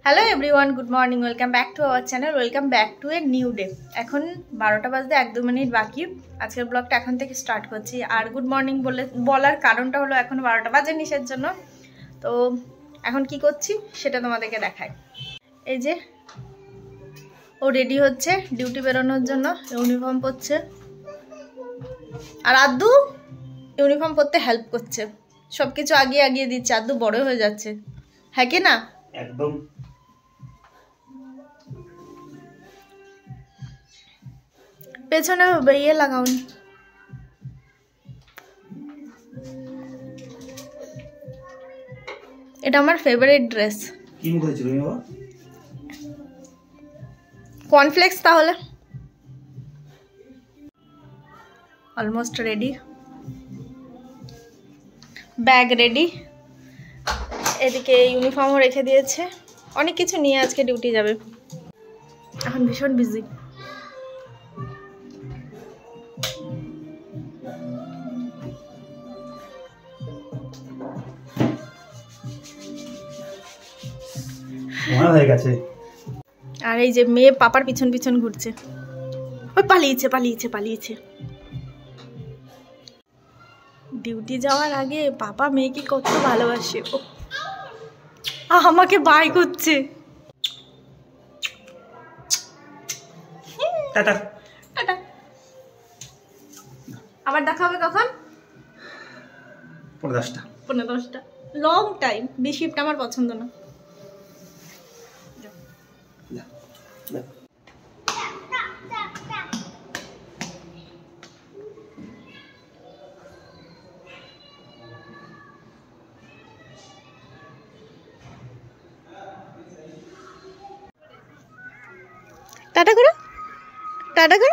Hello everyone, good morning, welcome back to our channel, welcome back to a new day. এখন 12টা বাজতে 1-2 minute বাকি। আজকের ব্লগটা এখন থেকে স্টার্ট করছি। আর গুড মর্নিং বলার কারণটা হলো এখন 12টা বাজে নিশের জন্য। তো এখন কি করছি সেটা তোমাদেরকে দেখাই। এই যে ও রেডি হচ্ছে ডিউটি বেরোনোর জন্য, ইউনিফর্ম পরছে। আর আদ্দু ইউনিফর্ম পরতে হেল্প করছে, সব কিছু আগিয়ে দিচ্ছে। আদ্দু বড় হয়ে যাচ্ছে, হ্যাঁ কি না? একদম। পেছনে ইয়ে লাগাউন। এটা আমার ফেভারিট ড্রেস। কি মুখ হয়েছিল বাবা? কর্নফ্লেক্স। তাহলে অলমোস্ট রেডি, ব্যাগ রেডি, এদিকে ইউনিফর্মও রেখে দিয়েছে। অনেক কিছু নিয়ে আজকে ডিউটি যাবে। এখন ভীষণ বিজি। হয়ে গেছে। আর এই যে মেয়ে পাপার পিছন পিছন ঘুরছে। ওই পালিয়েছে। ডিউটি যাওয়ার আগে পাপা মেয়েকে কত ভালোবাসে। আমাকে বাই করছে। টাটা। আবার দেখা হবে কখন? 10:10। Long time. বি শিফট আমার পছন্দ না। টাটা করো। পাপা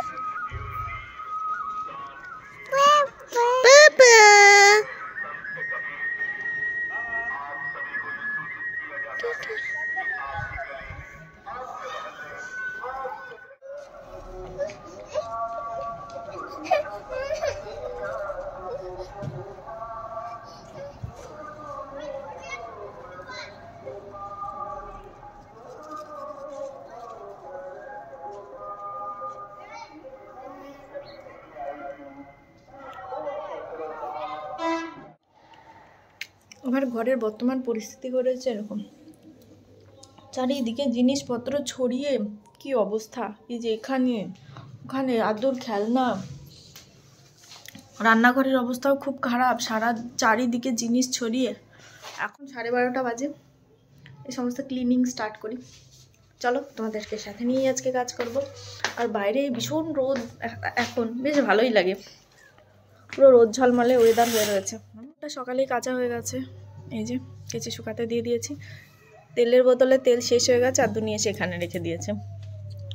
আমার ঘরের বর্তমান পরিস্থিতি করেছে এরকম, চারিদিকে জিনিসপত্র ছড়িয়ে কি অবস্থা। এই যে এখানে ওখানে আদুর খেলনা, রান্নাঘরের অবস্থাও খুব খারাপ, চারিদিকে জিনিস ছড়িয়ে। এখন 12:30 বাজে, এই সমস্ত ক্লিনিং স্টার্ট করি। চলো তোমাদেরকে সাথে নিয়ে আজকে কাজ করব। আর বাইরে ভীষণ রোদ, এখন বেশ ভালোই লাগে, পুরো রোদ ঝলমলে ওয়েদার হয়ে রয়েছে। ওটা সকালেই কাঁচা হয়ে গেছে, এই যে কেচে শুকাতে দিয়ে দিয়েছি। তেলের বোতলে তেল শেষ হয়ে গেছে, আদু নিয়ে এসে এখানে রেখে দিয়েছে।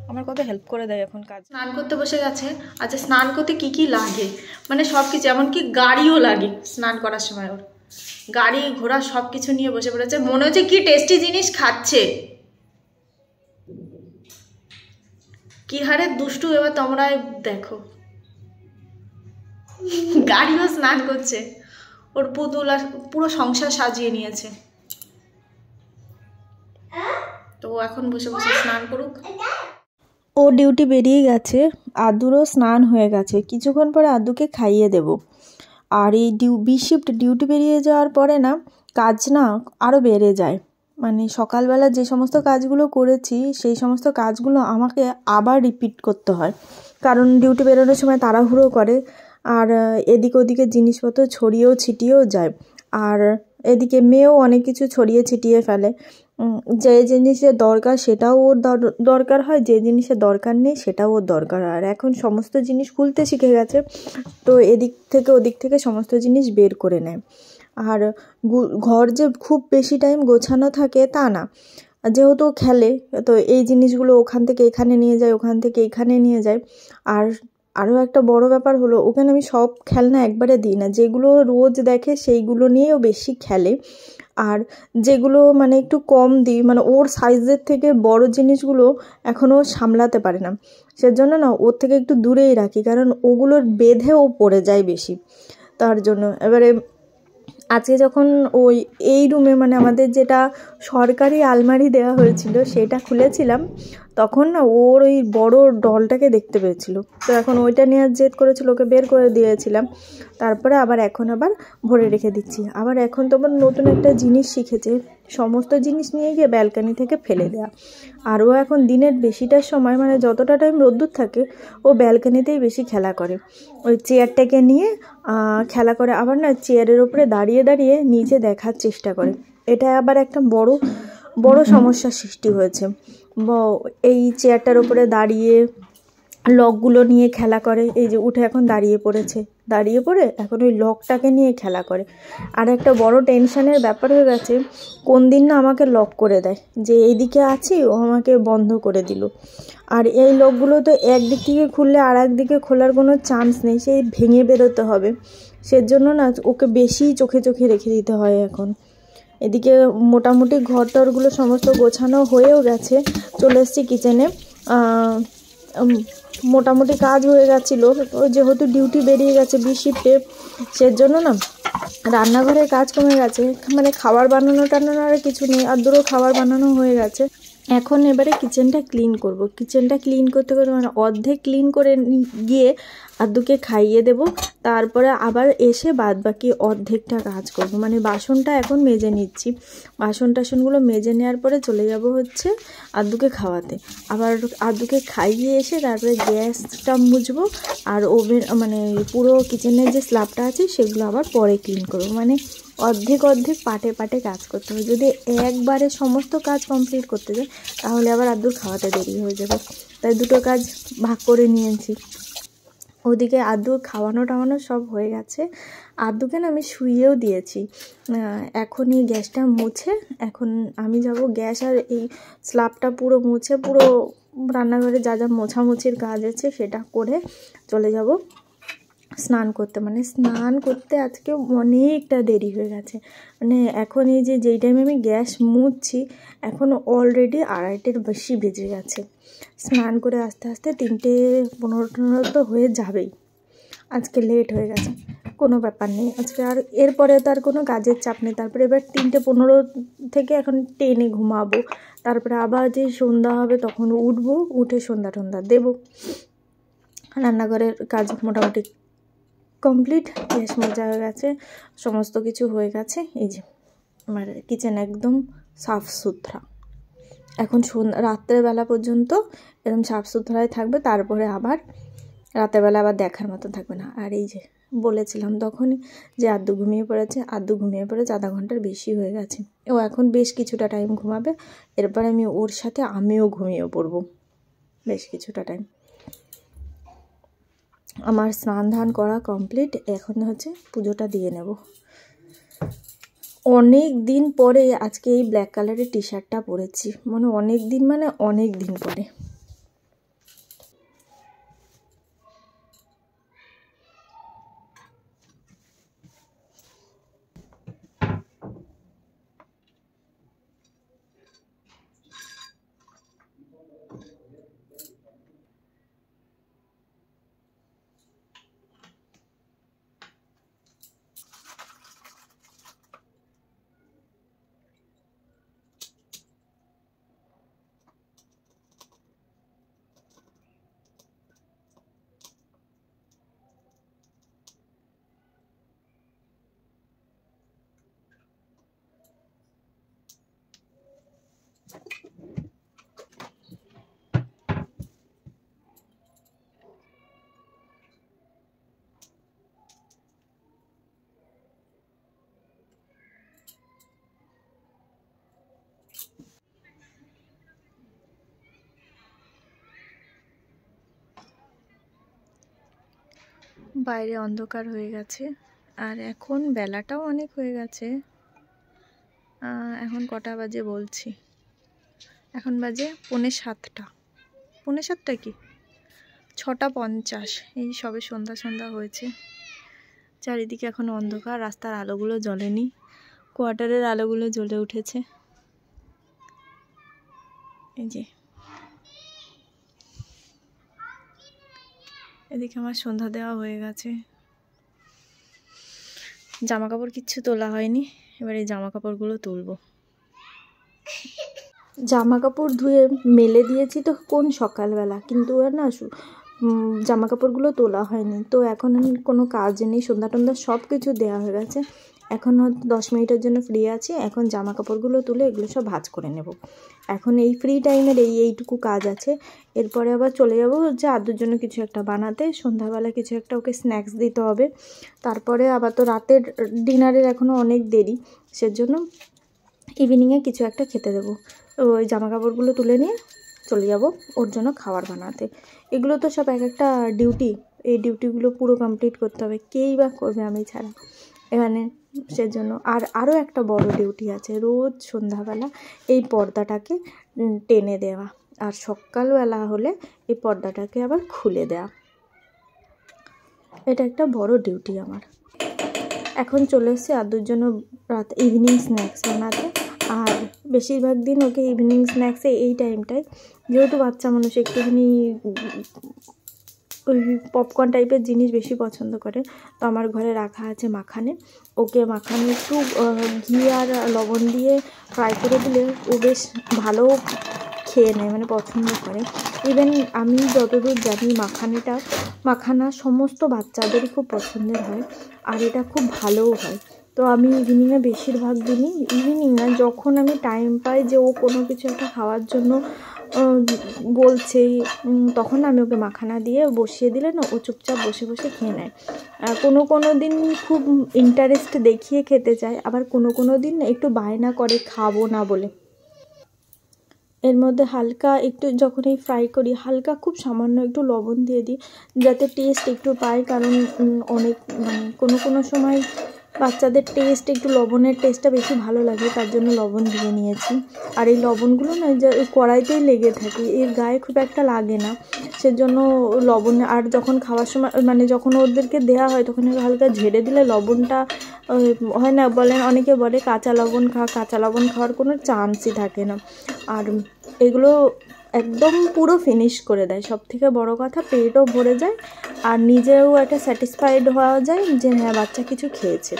আমার কত হেল্প করে দেয় এখন কাজ। স্নান করতে বসে গেছে। আচ্ছা, স্নান করতে কি লাগে, মানে সব কিছু, এমনকি গাড়িও লাগে স্নান করার সময়। ওর গাড়ি ঘোড়া সব কিছু নিয়ে বসে পড়েছে, মনে হচ্ছে কি টেস্টি জিনিস খাচ্ছে। কি হারে দুষ্টু, এবার তোমরাই দেখো। গাড়িও স্নান করছে, ওর পুতুল আর পুরো সংসার সাজিয়ে নিয়েছে। তো এখন বসে বসে স্নান করুক। ও ডিউটি বেরিয়ে গেছে, আদুরও স্নান হয়ে গেছে। কিছুক্ষণ পরে আদুকে খাইয়ে দেব। আর এই বি শিফট ডিউটি বেরিয়ে যাওয়ার পরে না কাজ না আরও বেড়ে যায়। মানে সকালবেলা যে সমস্ত কাজগুলো করেছি সেই সমস্ত কাজগুলো আমাকে আবার রিপিট করতে হয়, কারণ ডিউটি বেরোনোর সময় তাড়াহুড়ো করে। আর এদিকে ওদিকে জিনিসপত্র ছড়িয়েও ছিটিয়েও যায়। আর এদিকে মেয়েও অনেক কিছু ছড়িয়ে ছিটিয়ে ফেলে। যে জিনিসের দরকার সেটাও ওর দরকার হয়, যে জিনিসের দরকার নেই সেটাও ওর দরকার হয়। আর এখন সমস্ত জিনিস খুলতে শিখে গেছে, তো এদিক থেকে ওদিক থেকে সমস্ত জিনিস বের করে নেয়। আর ঘর যে খুব বেশি টাইম গোছানো থাকে তা না, যেহেতু খেলে তো এই জিনিসগুলো ওখান থেকে এখানে নিয়ে যায়, ওখান থেকে এখানে নিয়ে যায়। আর আরও একটা বড় ব্যাপার হলো, ওখানে আমি সব খেলনা একবারে দিই না, যেগুলো রোজ দেখে সেইগুলো নিয়েও বেশি খেলে। আর যেগুলো মানে একটু কম দিই, মানে ওর সাইজের থেকে বড় জিনিসগুলো এখনও সামলাতে পারে না, সেজন্য না ওর থেকে একটু দূরেই রাখি, কারণ ওগুলোর বেঁধে ও পড়ে যায় বেশি। তার জন্য এবারে আজকে যখন এই রুমে মানে আমাদের যেটা সরকারি আলমারি দেওয়া হয়েছিল সেটা খুলেছিলাম, তখন না ওর ওই বড় ডলটাকে দেখতে পেয়েছিল। তো এখন ওইটা নেওয়ার জেদ করেছিল, ওকে বের করে দিয়েছিলাম। তারপরে আবার ভরে রেখে দিচ্ছি। আবার এখন তো আবার নতুন একটা জিনিস শিখেছে, সমস্ত জিনিস নিয়ে গিয়ে ব্যালকনি থেকে ফেলে দেওয়া। আর ও এখন দিনের বেশিটার সময় মানে যতটা টাইম রোদ্দুর থাকে ও ব্যালকনিতেই বেশি খেলা করে। ওই চেয়ারটাকে নিয়ে খেলা করে, আবার না চেয়ারের উপরে দাঁড়িয়ে দাঁড়িয়ে নিচে দেখার চেষ্টা করে। এটা আবার একটা বড় সমস্যার সৃষ্টি হয়েছে। এই চেয়ারটার উপরে দাঁড়িয়ে লকগুলো নিয়ে খেলা করে। এই যে উঠে এখন দাঁড়িয়ে পড়ে এখন ওই লকটাকে নিয়ে খেলা করে। আর একটা বড় টেনশনের ব্যাপার হয়ে গেছে, কোন দিন না আমাকে লক করে দেয়, যে এইদিকে আছি ও আমাকে বন্ধ করে দিল। আর এই লকগুলো তো একদিক থেকে খুললে আর একদিকে খোলার কোনো চান্স নেই, সেই ভেঙে বেরোতে হবে। সেজন্য না ওকে বেশি চোখে রেখে দিতে হয় এখন। এদিকে মোটামুটি ঘরটরগুলো সমস্ত গোছানো হয়েও গেছে। চলে এসেছি কিচেনে। মোটামুটি কাজ হয়ে গেছিলো, যেহেতু ডিউটি বেরিয়ে গেছে শিফটে, সেজন্য না রান্নাঘরের কাজ কমে গেছে। মানে খাবার বানানো টানানো আর কিছু নেই, আর দুটো খাবার বানানো হয়ে গেছে। এখন এবারে কিচেনটা ক্লিন করব। কিচেনটা ক্লিন করতে মানে অর্ধেক ক্লিন করে গিয়ে আদ্দুকে খাইয়ে দেব। তারপরে আবার এসে বাদবাকি অর্ধেকটা কাজ করব। মানে বাসনটা এখন মেজে নিচ্ছি। বাসন টাসনগুলো মেজে নেওয়ার পরে চলে যাব হচ্ছে আদ্দুকে খাওয়াতে। আবার আদ্দুকে খাইয়ে এসে তারপরে গ্যাসটা মুছবো, আর ওভেন মানে পুরো কিচেনের যে স্ল্যাবটা আছে সেগুলো আবার পরে ক্লিন করব। মানে অর্ধেক পাটে কাজ করতে হবে। যদি একবারে সমস্ত কাজ কমপ্লিট করতে যাই তাহলে আবার আদ্দুর খাওয়াতে দেরি হয়ে যাবে। তাই দুটো কাজ ভাগ করে নিয়েছি। ওদিকে আদ্দুর খাওয়ানো টাওয়ানো সব হয়ে গেছে। আদ্দুকে না আমি শুইয়েও দিয়েছি। এখন এই গ্যাসটা মুছে এখন আমি যাব গ্যাস আর এই স্ল্যাবটা পুরো মুছে, পুরো রান্নাঘরে যা যা মোছামুছির কাজ আছে সেটা করে চলে যাব স্নান করতে। মানে স্নান করতে আজকে অনেকটা দেরি হয়ে গেছে। মানে এখন এই যেই টাইমে আমি গ্যাস মুছছি এখন অলরেডি 2:30-র বেশি বেজে গেছে। স্নান করে আস্তে আস্তে 3:15 তো হয়ে যাবেই। আজকে লেট হয়ে গেছে, কোনো ব্যাপার নেই আজকে। আর এরপরে তো আর কোনো কাজের চাপ নেই। তারপরে এবার 3:15 থেকে এখন 10-এ ঘুমাবো। তারপরে আবার যে সন্ধ্যা হবে তখন উঠবো, উঠে সন্ধ্যা দেবো। রান্নাঘরের কাজ মোটামুটি কমপ্লিট। গ্যাস মোজা হয়ে গেছে, সমস্ত কিছু হয়ে গেছে। এই যে আমার কিচেন একদম সাফ সুতরা। এখন রাত্রেবেলা পর্যন্ত এরকম সাফ সুতরাই থাকবে, তারপরে আবার রাতেরবেলা আবার দেখার মতো থাকবে না। আর এই যে বলেছিলাম তখনই যে আদ্দু ঘুমিয়ে পড়েছে, আধা ঘন্টার বেশি হয়ে গেছে। ও এখন বেশ কিছুটা টাইম ঘুমাবে। এরপর আমি ওর সাথে আমিও ঘুমিয়ে পড়বো বেশ কিছুটা টাইম। আমার স্নান ধান করা কমপ্লিট। এখন হচ্ছে পুজোটা দিয়ে নেব। অনেক দিন পরে আজকে এই ব্ল্যাক কালারের টি শার্টটা পরেছি, অনেক দিন পরে। বাইরে অন্ধকার হয়ে গেছে, আর এখন বেলাটাও অনেক হয়ে গেছে। এখন কটা বাজে বলছি, এখন বাজে 6:45। 6:45 কি 6:50। এই সবে সন্ধ্যা হয়েছে। চারিদিকে এখন অন্ধকার, রাস্তার আলোগুলো জ্বলেনি, কোয়ার্টারের আলোগুলো জ্বলে উঠেছে। এই যে এদিকে আমার সন্ধ্যা দেওয়া হয়ে গেছে। জামা কাপড় কিচ্ছু তোলা হয়নি, এবার এই জামা কাপড়গুলো তুলবো। জামা কাপড় ধুয়ে মেলে দিয়েছি তো কোন সকালবেলা, কিন্তু আর না জামা কাপড়গুলো তোলা হয়নি। তো এখন কোনো কাজ নেই, সন্ধ্যা টন্ধা সব কিছু দেওয়া হয়ে গেছে। এখন হয়তো 10 মিনিটের জন্য ফ্রি আছি। এখন জামা কাপড়গুলো তুলে এগুলো সব ভাঁজ করে নেব। এখন এই ফ্রি টাইমের এইটুকু কাজ আছে। এরপরে আবার চলে যাব যে আদুর জন্য কিছু একটা বানাতে, সন্ধ্যাবেলা কিছু একটা ওকে স্ন্যাক্স দিতে হবে। তারপরে আবার তো রাতের ডিনারের এখনও অনেক দেরি, সেজন্য ইভিনিংয়ে কিছু একটা খেতে দেবো। ওই জামা কাপড়গুলো তুলে নিয়ে চলে যাব ওর জন্য খাবার বানাতে। এগুলো তো সব এক একটা ডিউটি, এই ডিউটিগুলো পুরো কমপ্লিট করতে হবে, কেই বা করবে আমি ছাড়া এখানে। সেজন্য আরও একটা বড় ডিউটি আছে, রোজ সন্ধ্যাবেলা এই পর্দাটাকে টেনে দেওয়া, আর সকালবেলা হলে এই পর্দাটাকে আবার খুলে দেওয়া। এটা একটা বড় ডিউটি আমার। এখন চলে এসেছি আদুর জন্য রাত ইভিনিং স্ন্যাক্স বানাতে। আর বেশিরভাগ দিন ওকে ইভিনিং স্ন্যাক্সে এই টাইমটায়, যেহেতু বাচ্চা মানুষ একটুখানি ওই পপকর্ন টাইপের জিনিস বেশি পছন্দ করে, তো আমার ঘরে রাখা আছে মাখানে। ওকে মাখানে একটু ঘি আর লবণ দিয়ে ফ্রাই করে দিলে ও বেশ ভালো খেয়ে নেয়, মানে পছন্দ করে। ইভেন আমি যতদূর জানি মাখানা সমস্ত বাচ্চাদেরই খুব পছন্দের হয়, আর এটা খুব ভালোও হয়। তো আমি ইভিনিংয়ে বেশিরভাগ দিনই, ইভিনিং না, যখন আমি টাইম পাই যে ও কোনো কিছু একটা খাওয়ার জন্য বলছে, তখন আমি ওকে মাখানা দিয়ে বসিয়ে দিলে না, ও চুপচাপ বসে বসে খেয়ে নেয়। কোনো দিন খুব ইন্টারেস্ট দেখিয়ে খেতে চায়, আবার কোনো দিন একটু বায়না করে খাবো না বলে। এর মধ্যে হালকা একটু যখন এই ফ্রাই করি, হালকা খুব সামান্য একটু লবণ দিয়ে দিই, যাতে টেস্ট একটু পাই। কারণ অনেক মানে কোনো সময় বাচ্চাদের টেস্ট একটু লবণের টেস্টটা বেশি ভালো লাগে, তার জন্য লবণ দিয়ে নিয়েছি। আর এই লবণগুলো না যে কড়াইতেই লেগে থাকে, এর গায়ে খুব একটা লাগে না, সেজন্য লবণ। আর যখন খাওয়ার সময় মানে যখন ওদেরকে দেওয়া হয় তখন হালকা ঝেড়ে দিলে লবণটা হয় না, বলেন অনেকে বলে কাঁচা লবণ খাওয়ার কোনো চান্সই থাকে না। আর এগুলো একদম পুরো ফিনিশ করে দেয়। সব থেকে বড়ো কথা, পেটও ভরে যায় আর নিজেও একটা স্যাটিসফাইড হওয়া যায় যে হ্যাঁ বাচ্চা কিছু খেয়েছে।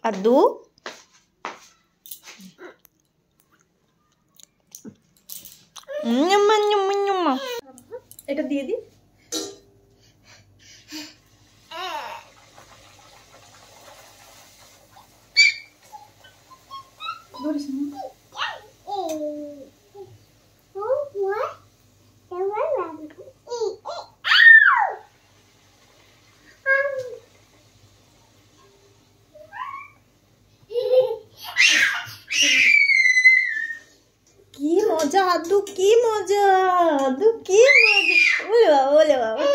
আদু এটা দিয়ে দি। কি মজা আদু, কি মজা আদু, কি মজা। ওলে বাবা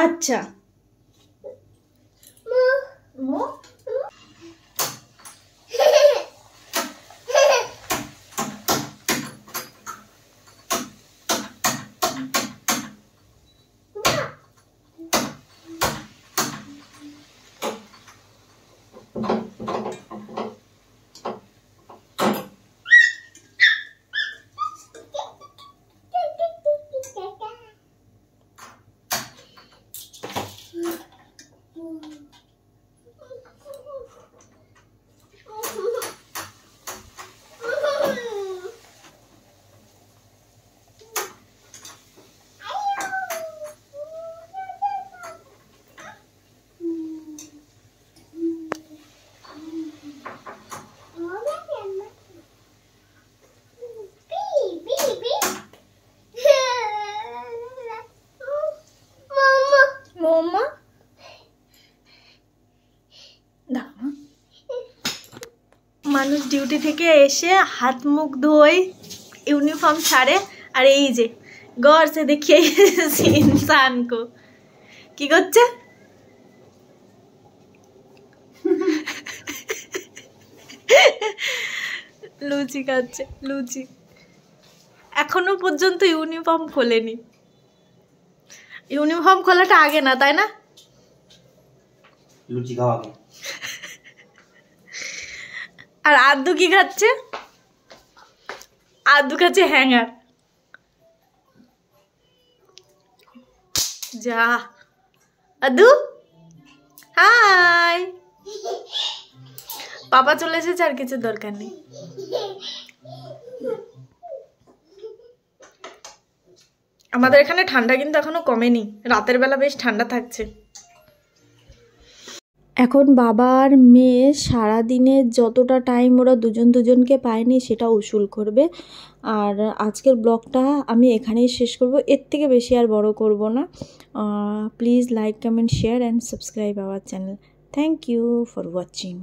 আচ্ছা মানুষ ডিউটি থেকে এসে হাত মুখ ধোয়, ইউনিফর্ম ছাড়ে, আর এই যে গড় সে দেখিয়ে ইনসান কো কি করছে। লুচি খাচ্ছে লুচি। এখনো পর্যন্ত ইউনিফর্ম খোলেনি। ইউনিফর্ম খোলাটা আগে না, তাই না? লুচি খাওয়া আগে। আর আদু কি খাচ্ছে? আদু খাচ্ছে হ্যাঙ্গার। যা আদু, হাই। পাপা চলে এসেছে, আর কিছু দরকার নেই। আমাদের এখানে ঠান্ডা কিন্তু এখনো কমেনি, রাতের বেলা বেশ ঠান্ডা থাকছে। এখন বাবা আর মেয়ে সারাদিনে যতটা টাইম ওরা দুজন দুজনকে পায়নি সেটা উসুল করবে। আর আজকের ব্লগটা আমি এখানেই শেষ করব, এর থেকে বেশি আর বড় করব না। Please like, comment, share and subscribe our channel. Thank you for watching.